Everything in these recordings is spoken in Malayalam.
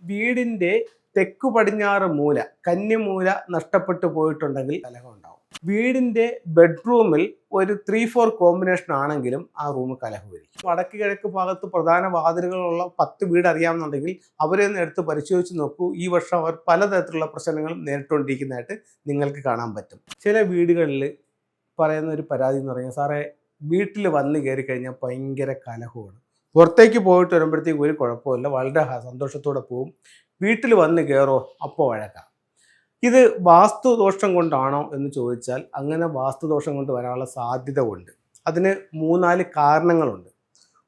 വീടിൻ്റെ തെക്കു പടിഞ്ഞാറ് മൂല കന്നിമൂല നഷ്ടപ്പെട്ടു പോയിട്ടുണ്ടെങ്കിൽ കലഹം ഉണ്ടാവും. വീടിൻ്റെ ബെഡ്റൂമിൽ ഒരു 3-4 കോമ്പിനേഷൻ ആണെങ്കിലും ആ റൂം കലഹമായിരിക്കും. വടക്ക് കിഴക്ക് ഭാഗത്ത് പ്രധാന വാതിലുകളുള്ള 10 വീട് അറിയാമെന്നുണ്ടെങ്കിൽ അവരെ ഒന്ന് എടുത്ത് പരിശോധിച്ച് നോക്കൂ. ഈ വർഷം അവർ പലതരത്തിലുള്ള പ്രശ്നങ്ങളും നേരിട്ടുകൊണ്ടിരിക്കുന്നതായിട്ട് നിങ്ങൾക്ക് കാണാൻ പറ്റും. ചില വീടുകളിൽ പറയുന്ന ഒരു പരാതി എന്ന് പറഞ്ഞാൽ, സാറേ വീട്ടിൽ വന്ന് കയറി കഴിഞ്ഞാൽ ഭയങ്കര കലഹമാണ്, പുറത്തേക്ക് പോയിട്ട് വരുമ്പോഴത്തേക്ക് ഒരു കുഴപ്പമില്ല, വളരെ സന്തോഷത്തോടെ പോവും, വീട്ടിൽ വന്ന് കയറോ അപ്പോൾ വഴക്കാം. ഇത് വാസ്തുദോഷം കൊണ്ടാണോ എന്ന് ചോദിച്ചാൽ അങ്ങനെ വാസ്തുദോഷം കൊണ്ട് വരാനുള്ള സാധ്യത ഉണ്ട്. അതിന് 3-4 കാരണങ്ങളുണ്ട്.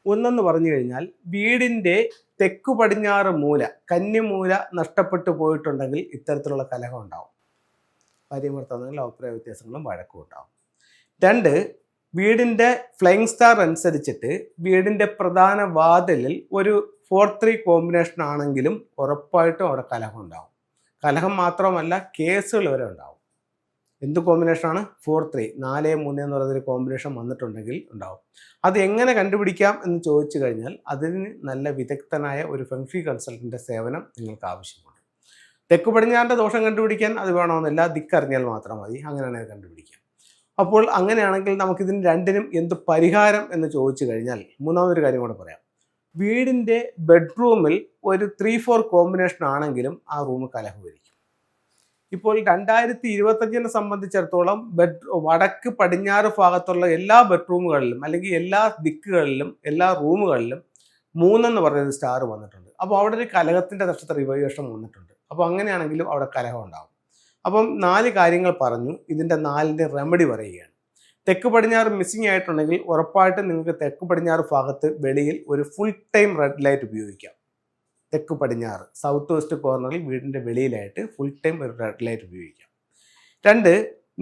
ഒന്നെന്ന് പറഞ്ഞു കഴിഞ്ഞാൽ, വീടിൻ്റെ തെക്കു പടിഞ്ഞാറ് മൂല കന്നിമൂല നഷ്ടപ്പെട്ടു പോയിട്ടുണ്ടെങ്കിൽ ഇത്തരത്തിലുള്ള കലഹം ഉണ്ടാവും. ഭാര്യ-ഭർത്താവിൽ അഭിപ്രായ വ്യത്യാസങ്ങളും വഴക്കും ഉണ്ടാവും. 2, വീടിൻ്റെ ഫ്ലൈയിങ് സ്റ്റാർ അനുസരിച്ചിട്ട് വീടിൻ്റെ പ്രധാന വാതിലിൽ ഒരു 4-3 കോമ്പിനേഷൻ ആണെങ്കിലും ഉറപ്പായിട്ടും അവിടെ കലഹം ഉണ്ടാവും. കലഹം മാത്രമല്ല, കേസുകൾ വരെ ഉണ്ടാവും. എന്ത് കോമ്പിനേഷനാണ്? 4-3, 4-3 എന്ന് പറയുന്നൊരു കോമ്പിനേഷൻ വന്നിട്ടുണ്ടെങ്കിൽ ഉണ്ടാവും. അത് എങ്ങനെ കണ്ടുപിടിക്കാം എന്ന് ചോദിച്ചു കഴിഞ്ഞാൽ, അതിന് നല്ല വിദഗ്ധനായ ഒരു ഫെങ്ഷി കൺസൾട്ടൻ്റെ സേവനം നിങ്ങൾക്ക് ആവശ്യമുണ്ട്. തെക്കു പടിഞ്ഞാറിൻ്റെ ദോഷം കണ്ടുപിടിക്കാൻ അത് വേണമെന്നില്ല, ദിക്കറിഞ്ഞാൽ മാത്രം മതി. അങ്ങനെയാണ് അത് കണ്ടുപിടിക്കാം. അപ്പോൾ അങ്ങനെയാണെങ്കിൽ നമുക്കിതിന് രണ്ടിനും എന്ത് പരിഹാരം എന്ന് ചോദിച്ചു കഴിഞ്ഞാൽ, മൂന്നാമതൊരു കാര്യം കൂടെ പറയാം. വീടിൻ്റെ ബെഡ്റൂമിൽ ഒരു 3-4 കോമ്പിനേഷൻ ആണെങ്കിലും ആ റൂം കലഹമായിരിക്കും. ഇപ്പോൾ 2025 സംബന്ധിച്ചിടത്തോളം വടക്ക് പടിഞ്ഞാറ് ഭാഗത്തുള്ള എല്ലാ ബെഡ്റൂമുകളിലും അല്ലെങ്കിൽ എല്ലാ ദിക്കുകളിലും എല്ലാ റൂമുകളിലും 3 എന്ന് പറയുന്ന സ്റ്റാർ വന്നിട്ടുണ്ട്. അപ്പോൾ അവിടെ ഒരു കലഹത്തിൻ്റെ നക്ഷത്ര റിവൈവേഷൻ വന്നിട്ടുണ്ട്. അപ്പോൾ അങ്ങനെയാണെങ്കിലും അവിടെ കലഹം ഉണ്ടാകും. അപ്പം 4 കാര്യങ്ങൾ പറഞ്ഞു. ഇതിൻ്റെ 4ൻ്റെ റെമഡി പറയുകയാണ്. തെക്ക് പടിഞ്ഞാറ് മിസ്സിങ് ആയിട്ടുണ്ടെങ്കിൽ ഉറപ്പായിട്ടും നിങ്ങൾക്ക് തെക്ക് പടിഞ്ഞാറ് ഭാഗത്ത് വെളിയിൽ ഒരു ഫുൾ ടൈം റെഡ് ലൈറ്റ് ഉപയോഗിക്കാം. തെക്ക് പടിഞ്ഞാറ് സൗത്ത് വെസ്റ്റ് കോർണറിൽ വീടിൻ്റെ വെളിയിലായിട്ട് ഫുൾ ടൈം ഒരു റെഡ് ലൈറ്റ് ഉപയോഗിക്കാം. 2,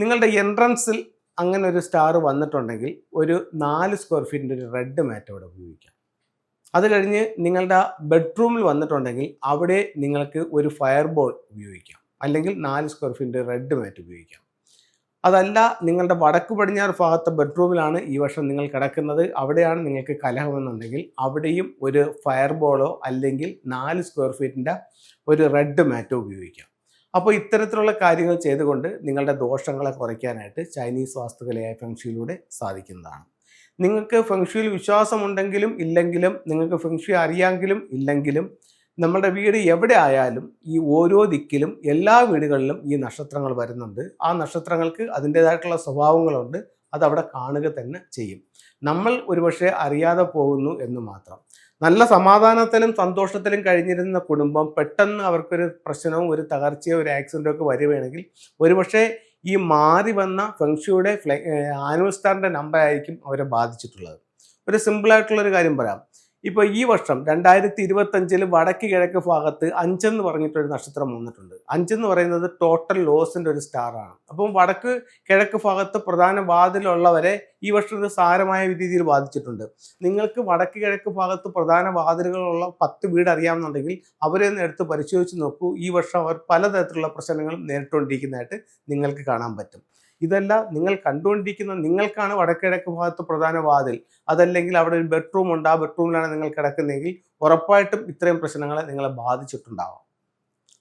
നിങ്ങളുടെ എൻട്രൻസിൽ അങ്ങനെ ഒരു സ്റ്റാർ വന്നിട്ടുണ്ടെങ്കിൽ ഒരു 4 സ്ക്വയർ ഫീറ്റിൻ്റെ ഒരു റെഡ് മാറ്റ് അവിടെ ഉപയോഗിക്കാം. അത് കഴിഞ്ഞ് നിങ്ങളുടെ ബെഡ്റൂമിൽ വന്നിട്ടുണ്ടെങ്കിൽ അവിടെ നിങ്ങൾക്ക് ഒരു ഫയർ ബോൾ ഉപയോഗിക്കാം, അല്ലെങ്കിൽ 4 സ്ക്വയർ ഫീറ്റിൻ്റെ റെഡ് മാറ്റ് ഉപയോഗിക്കാം. അതല്ല, നിങ്ങളുടെ വടക്ക് പടിഞ്ഞാറ് ഭാഗത്തെ ബെഡ്റൂമിലാണ് ഈ വർഷം നിങ്ങൾ കിടക്കുന്നത്, അവിടെയാണ് നിങ്ങൾക്ക് കലഹമെന്നുണ്ടെങ്കിൽ അവിടെയും ഒരു ഫയർ ബോളോ അല്ലെങ്കിൽ 4 സ്ക്വയർ ഫീറ്റിൻ്റെ ഒരു റെഡ് മാറ്റോ ഉപയോഗിക്കാം. അപ്പോൾ ഇത്തരത്തിലുള്ള കാര്യങ്ങൾ ചെയ്തുകൊണ്ട് നിങ്ങളുടെ ദോഷങ്ങളെ കുറയ്ക്കാനായിട്ട് ചൈനീസ് വാസ്തുകലയായ ഫെങ്ഷിയിലൂടെ സാധിക്കുന്നതാണ്. നിങ്ങൾക്ക് ഫെങ്ഷിയിൽ വിശ്വാസമുണ്ടെങ്കിലും ഇല്ലെങ്കിലും, നിങ്ങൾക്ക് ഫെങ്ഷി അറിയാമെങ്കിലും ഇല്ലെങ്കിലും, നമ്മുടെ വീട് എവിടെ ആയാലും ഈ ഓരോ ദിക്കിലും എല്ലാ വീടുകളിലും ഈ നക്ഷത്രങ്ങൾ വരുന്നുണ്ട്. ആ നക്ഷത്രങ്ങൾക്ക് അതിൻ്റേതായിട്ടുള്ള സ്വഭാവങ്ങളുണ്ട്. അതവിടെ കാണുക തന്നെ ചെയ്യും. നമ്മൾ ഒരുപക്ഷെ അറിയാതെ പോകുന്നു എന്ന് മാത്രം. നല്ല സമാധാനത്തിലും സന്തോഷത്തിലും കഴിഞ്ഞിരുന്ന കുടുംബം പെട്ടെന്ന് അവർക്കൊരു പ്രശ്നവും ഒരു തകർച്ചയോ ഒരു ആക്സിഡൻറ്റോ ഒക്കെ വരുകയാണെങ്കിൽ ഒരുപക്ഷെ ഈ മാറി വന്ന ഫെങ്ഷിയുടെ ആനുവൽ സ്റ്റാറിൻ്റെ നമ്പർ ആയിരിക്കും അവരെ ബാധിച്ചിട്ടുള്ളത്. ഒരു സിമ്പിളായിട്ടുള്ളൊരു കാര്യം പറയാം. ഇപ്പോൾ ഈ വർഷം 2025 വടക്ക് കിഴക്ക് ഭാഗത്ത് 5 എന്ന് പറഞ്ഞിട്ടൊരു നക്ഷത്രം വന്നിട്ടുണ്ട്. 5 എന്ന് പറയുന്നത് ടോട്ടൽ ലോസിൻ്റെ ഒരു സ്റ്റാറാണ്. അപ്പം വടക്ക് കിഴക്ക് ഭാഗത്ത് പ്രധാന വാതിലുള്ളവരെ ഈ വർഷം ഇത് സാരമായ രീതിയിൽ ബാധിച്ചിട്ടുണ്ട്. നിങ്ങൾക്ക് വടക്ക് കിഴക്ക് ഭാഗത്ത് പ്രധാന വാതിലുകളുള്ള 10 വീട് അറിയാമെന്നുണ്ടെങ്കിൽ അവരെ ഒന്ന് എടുത്ത് പരിശോധിച്ച് നോക്കൂ. ഈ വർഷം അവർ പലതരത്തിലുള്ള പ്രശ്നങ്ങളും നേരിട്ടുകൊണ്ടിരിക്കുന്നതായിട്ട് നിങ്ങൾക്ക് കാണാൻ പറ്റും. ഇതല്ല, നിങ്ങൾ കണ്ടുകൊണ്ടിരിക്കുന്ന നിങ്ങൾക്കാണ് വടക്കിഴക്ക് ഭാഗത്ത് പ്രധാന വാതിൽ, അതല്ലെങ്കിൽ അവിടെ ഒരു ബെഡ്റൂം ഉണ്ട്, ആ ബെഡ്റൂമിലാണ് നിങ്ങൾ കിടക്കുന്നതെങ്കിൽ ഉറപ്പായിട്ടും ഇത്രയും പ്രശ്നങ്ങളെ നിങ്ങളെ ബാധിച്ചിട്ടുണ്ടാവാം.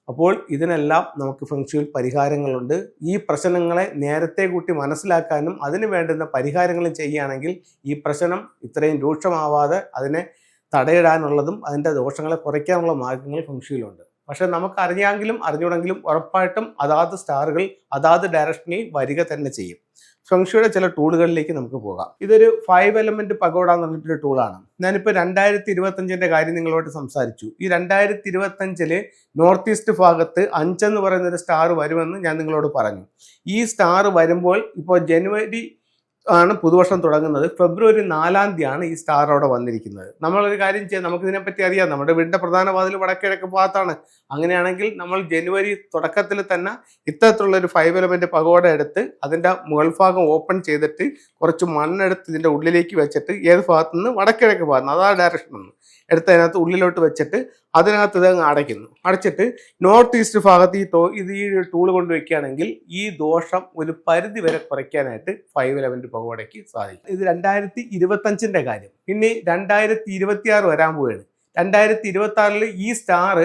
അപ്പോൾ ഇതിനെല്ലാം നമുക്ക് ഫെങ്ഷിയിൽ പരിഹാരങ്ങളുണ്ട്. ഈ പ്രശ്നങ്ങളെ നേരത്തെ കൂട്ടി മനസ്സിലാക്കാനും അതിന് വേണ്ടുന്ന പരിഹാരങ്ങളും ചെയ്യുകയാണെങ്കിൽ ഈ പ്രശ്നം ഇത്രയും രൂക്ഷമാവാതെ അതിനെ തടയിടാനുള്ളതും അതിൻ്റെ ദോഷങ്ങളെ കുറയ്ക്കാനുള്ള മാർഗങ്ങൾ ഫെങ്ഷിയിലുണ്ട്. പക്ഷെ നമുക്ക് അറിയാമെങ്കിലും അറിഞ്ഞൂടെങ്കിലും ഉറപ്പായിട്ടും അതാത് സ്റ്റാറുകൾ അതാത് ഡയറക്ഷനിൽ വരിക തന്നെ ചെയ്യും. ഫെങ്ഷിയുടെ ചില ടൂളുകളിലേക്ക് നമുക്ക് പോകാം. ഇതൊരു 5 എലമെന്റ് പഗോഡ എന്ന് പറഞ്ഞിട്ടൊരു ടൂളാണ്. ഞാനിപ്പോൾ 2025 കാര്യം നിങ്ങളോട് സംസാരിച്ചു. ഈ 2025 നോർത്ത് ഈസ്റ്റ് ഭാഗത്ത് 5 എന്ന് പറയുന്നൊരു സ്റ്റാർ വരുമെന്ന് ഞാൻ നിങ്ങളോട് പറഞ്ഞു. ഈ സ്റ്റാർ വരുമ്പോൾ ഇപ്പോൾ ജനുവരി ആണ് പുതുവർഷം തുടങ്ങുന്നത്. ഫെബ്രുവരി 4-ാം തീയതിയാണ് ഈ സ്റ്റാർ അവിടെ വന്നിരിക്കുന്നത്. നമ്മളൊരു കാര്യം ചെയ്യാം, നമുക്കിതിനെപ്പറ്റി അറിയാം. നമ്മുടെ വീടിൻ്റെ പ്രധാന വാതിൽ വടക്കിഴക്ക് ഭാഗത്താണ്. അങ്ങനെയാണെങ്കിൽ നമ്മൾ ജനുവരി തുടക്കത്തിൽ തന്നെ ഇത്തരത്തിലുള്ളൊരു 5 എലമെന്റ് പഗോഡ എടുത്ത് അതിൻ്റെ മുകൾ ഭാഗം ഓപ്പൺ ചെയ്തിട്ട് കുറച്ച് മണ്ണെടുത്ത് ഇതിൻ്റെ ഉള്ളിലേക്ക് വെച്ചിട്ട് ഏത് ഭാഗത്തുനിന്ന് വടക്കിഴക്ക് ഭാഗത്ത് അതാ ഡയറക്ഷൻ നിന്ന് എടുത്ത് അതിനകത്ത് ഉള്ളിലോട്ട് വെച്ചിട്ട് അതിനകത്ത് ഇത് അടയ്ക്കുന്നു. അടച്ചിട്ട് നോർത്ത് ഈസ്റ്റ് ഭാഗത്ത് ഈ ടൂൾ കൊണ്ട് വെക്കുകയാണെങ്കിൽ ഈ ദോഷം ഒരു പരിധി വരെ കുറയ്ക്കാനായിട്ട് 5 എലമെന്റ് പഗോഡയ്ക്ക് സാധിക്കും. ഇത് 2025 കാര്യം. ഇനി 2026 വരാൻ പോവുകയാണ്. 2026 ഈ സ്റ്റാർ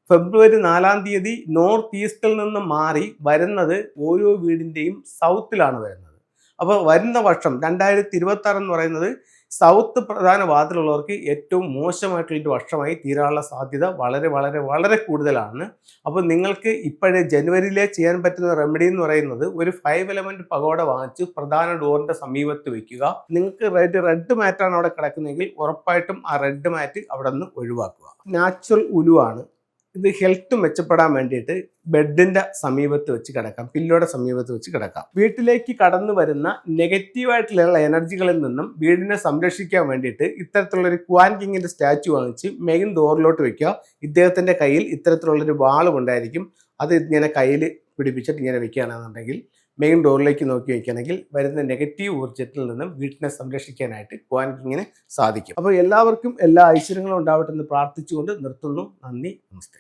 ഫെബ്രുവരി 4-ാം തീയതി നോർത്ത് ഈസ്റ്റിൽ നിന്ന് മാറി വരുന്നത് ഓരോ വീടിൻ്റെയും സൗത്തിലാണ് വരുന്നത്. അപ്പോൾ വരുന്ന വർഷം 2026 എന്ന് പറയുന്നത് സൗത്ത് പ്രധാന വാതിലുള്ളവർക്ക് ഏറ്റവും മോശമായിട്ടുള്ളൊരു വർഷമായി തീരാനുള്ള സാധ്യത വളരെ വളരെ വളരെ കൂടുതലാണ്. അപ്പോൾ നിങ്ങൾക്ക് ഇപ്പോഴേ ജനുവരിയിലെ ചെയ്യാൻ പറ്റുന്ന റെമഡി എന്ന് പറയുന്നത് ഒരു 5 എലമെന്റ് പഗോഡ വാങ്ങിച്ച് പ്രധാന ഡോറിന്റെ സമീപത്ത് വെക്കുക. നിങ്ങൾക്ക് റെഡ് മാറ്റാണ് അവിടെ കിടക്കുന്നതെങ്കിൽ ഉറപ്പായിട്ടും ആ റെഡ് മാറ്റ് അവിടെ നിന്ന് ഒഴിവാക്കുക. നാച്ചുറൽ ഉലുവാണ്. ഇത് ഹെൽത്ത് മെച്ചപ്പെടാൻ വേണ്ടിയിട്ട് ബെഡിന്റെ സമീപത്ത് വെച്ച് കിടക്കാം, പില്ലോയുടെ സമീപത്ത് വെച്ച് കിടക്കാം. വീട്ടിലേക്ക് കടന്നു വരുന്ന നെഗറ്റീവായിട്ടുള്ള എനർജികളിൽ നിന്നും വീടിനെ സംരക്ഷിക്കാൻ വേണ്ടിയിട്ട് ഇത്തരത്തിലുള്ളൊരു ക്വാൻ കിങ്ങിന്റെ സ്റ്റാച്ചു വാങ്ങിച്ച് മെയിൻ ഡോറിലോട്ട് വെക്കുക. ഇദ്ദേഹത്തിന്റെ കയ്യിൽ ഇത്തരത്തിലുള്ളൊരു വാളും ഉണ്ടായിരിക്കും. അത് ഇങ്ങനെ കയ്യിൽ പിടിപ്പിച്ചിട്ട് ഇങ്ങനെ വെക്കുകയാണെന്നുണ്ടെങ്കിൽ മെയിൻ ഡോറിലേക്ക് നോക്കി വയ്ക്കുകയാണെങ്കിൽ വരുന്ന നെഗറ്റീവ് ഊർജ്ജത്തിൽ നിന്നും വീട്ടിനെ സംരക്ഷിക്കാനായിട്ട് ക്വാൻ കിങ്ങിന് സാധിക്കും. അപ്പോൾ എല്ലാവർക്കും എല്ലാ ഐശ്വര്യങ്ങളും ഉണ്ടാവട്ടെ എന്ന് പ്രാർത്ഥിച്ചുകൊണ്ട് നിർത്തുന്നു. നന്ദി, നമസ്തേ.